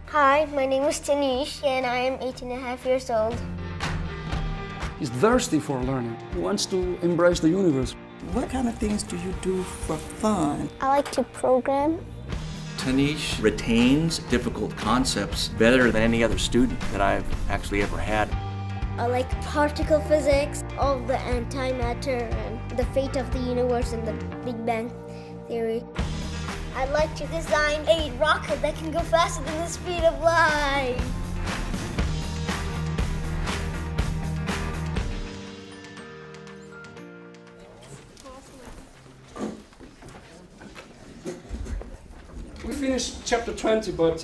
Hi, my name is Tanishq and I am 18.5 years old. He's thirsty for learning. He wants to embrace the universe. What kind of things do you do for fun? I like to program. Tanishq retains difficult concepts better than any other student that I've actually ever had. I like particle physics, all the antimatter and the fate of the universe and the Big Bang theory. I'd like to design a rocket that can go faster than the speed of light. We finished chapter 20, but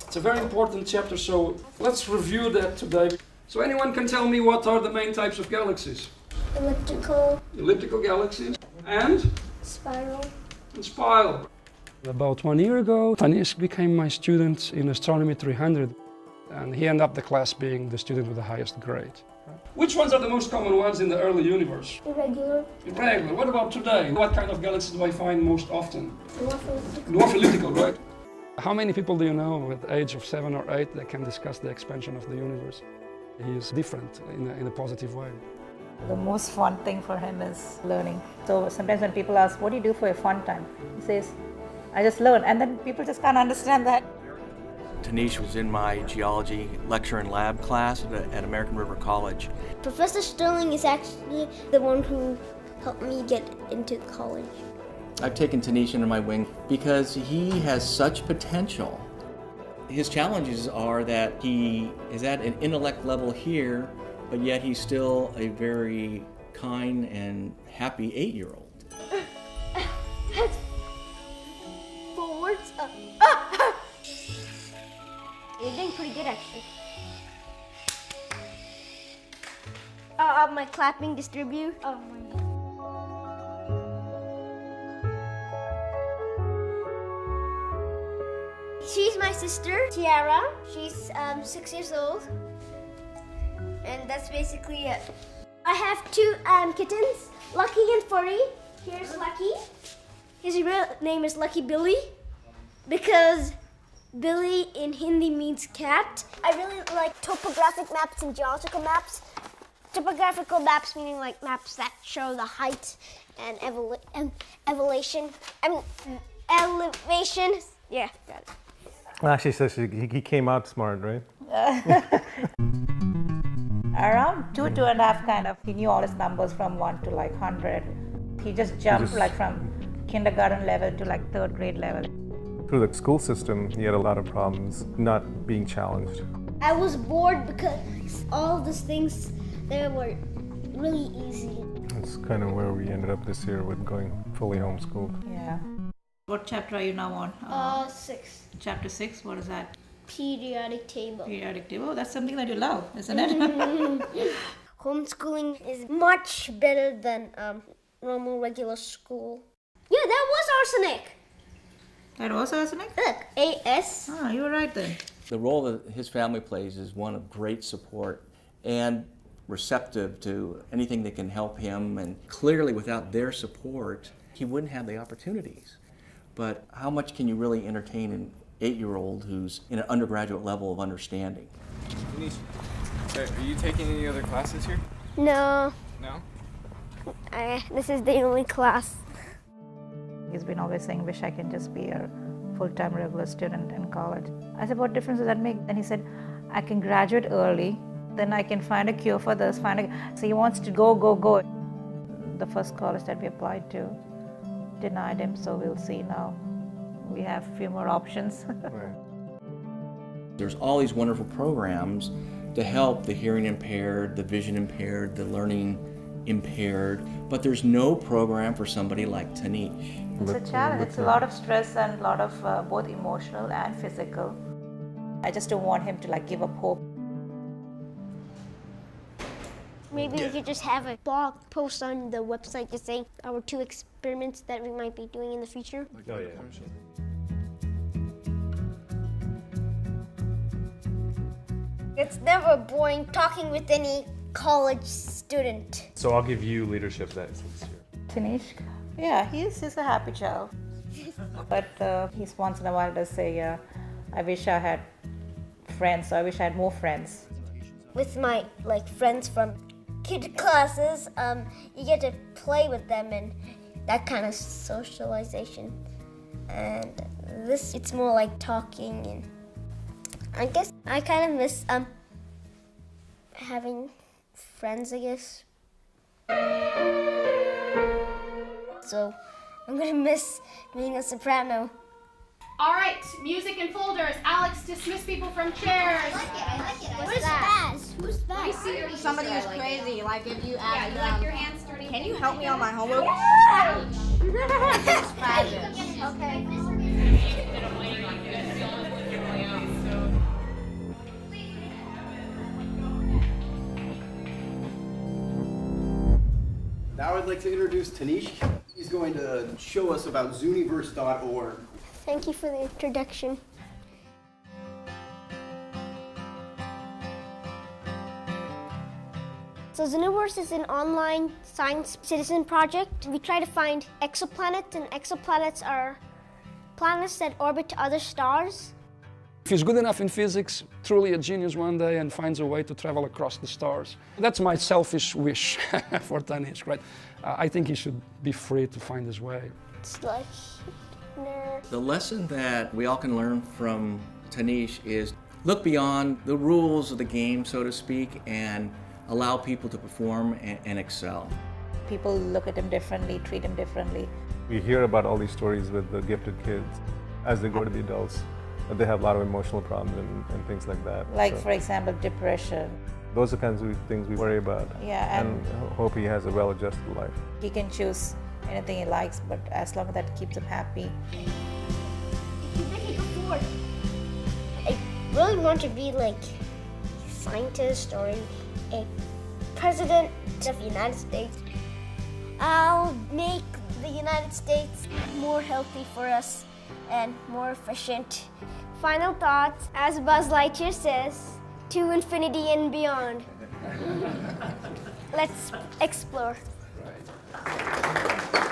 it's a very important chapter, so let's review that today. So anyone can tell me what are the main types of galaxies? Elliptical. Elliptical galaxies and Spiral. spiral. About 1 year ago, tanishq became my student in Astronomy 300, and he ended up the class being the student with the highest grade. Which ones are the most common ones in the early universe? Irregular. Irregular. What about today? What kind of galaxies do I find most often? Dwarf elliptical. Dwarf elliptical, right? How many people do you know at the age of 7 or 8 that can discuss the expansion of the universe? He is different in a positive way. The most fun thing for him is learning. So sometimes when people ask, what do you do for your fun time? He says, I just learn. And then people just can't understand that. Tanishq was in my geology lecture and lab class at American River College. Professor Sterling is actually the one who helped me get into college. I've taken Tanishq under my wing because he has such potential. His challenges are that he is at an intellect level here, but yet he's still a very kind and happy 8-year-old. Forwards. You're doing pretty good, actually. My clapping distribute. Oh my God. She's my sister, Tiara. She's 6 years old. And that's basically it. I have two kittens, Lucky and Furry. Here's Lucky. His real name is Lucky Billy because Billy in Hindi means cat. I really like topographic maps and geological maps. Topographical maps meaning like maps that show the height and elevation. Yeah, got it. Actually, says he came out smart, right? Around 2.5 kind of, he knew all his numbers from 1 to like 100. He just jumped like from kindergarten level to like 3rd grade level. Through the school system, he had a lot of problems not being challenged. I was bored because all these things there were really easy. That's kind of where we ended up this year with going fully homeschooled. Yeah. What chapter are you now on? 6. Chapter 6, what is that? Periodic table. Periodic table. Oh, that's something that you love, isn't it? Homeschooling is much better than normal regular school. Yeah, that was arsenic. That was arsenic? Look, AS. Ah, you were right then. The role that his family plays is one of great support and receptive to anything that can help him, and clearly without their support, he wouldn't have the opportunities. But how much can you really entertain an 8-year-old who's in an undergraduate level of understanding? Denise, are you taking any other classes here? No. No? This is the only class. He's been always saying, wish I can just be a full-time regular student in college. I said, what difference does that make? And he said, I can graduate early, then I can find a cure for this, So he wants to go. The first college that we applied to denied him, so we'll see now. We have a few more options. Right. There's all these wonderful programs to help the hearing impaired, the vision impaired, the learning impaired, but there's no program for somebody like Tanishq. It's a challenge. It's a lot of stress and a lot of both emotional and physical. I just don't want him to like give up hope. Maybe we could just have a blog post on the website just saying our 2 experiments that we might be doing in the future. Oh, yeah. It's never boring talking with any college student. So I'll give you leadership this year. Tanishq? Yeah, he's a happy child. But he's once in a while does say, I wish I had friends, so I wish I had more friends. With my friends from kid classes, you get to play with them and that kind of socialization. And this, it's more like talking, and I guess I kind of miss having friends, I guess. So I'm gonna miss being a soprano. All right, music and folders. Alex, dismiss people from chairs. I like it. What's that? Who's that? Somebody who's crazy, like if you ask You like your hands dirty? can you help me on my homework? Okay. Now I'd like to introduce Tanishq. He's going to show us about Zooniverse.org. Thank you for the introduction. So Zooniverse is an online science citizen project. We try to find exoplanets, and exoplanets are planets that orbit other stars. If he's good enough in physics, truly a genius one day, and finds a way to travel across the stars. That's my selfish wish for Tanishq, right? I think he should be free to find his way. It's like, The lesson that we all can learn from Tanishq is look beyond the rules of the game, so to speak, and allow people to perform and excel. People look at him differently, treat him differently. We hear about all these stories with the gifted kids as they go to be adults. They have a lot of emotional problems and things like that. Like, So for example, depression. those are kinds of things we worry about. Yeah, and hope he has a well-adjusted life. He can choose anything he likes, but as long as that keeps him happy. I really want to be like a scientist or a president of the United States. I'll make the United States more healthy for us and more efficient. Final thoughts, as Buzz Lightyear says, to infinity and beyond. Let's explore. Right.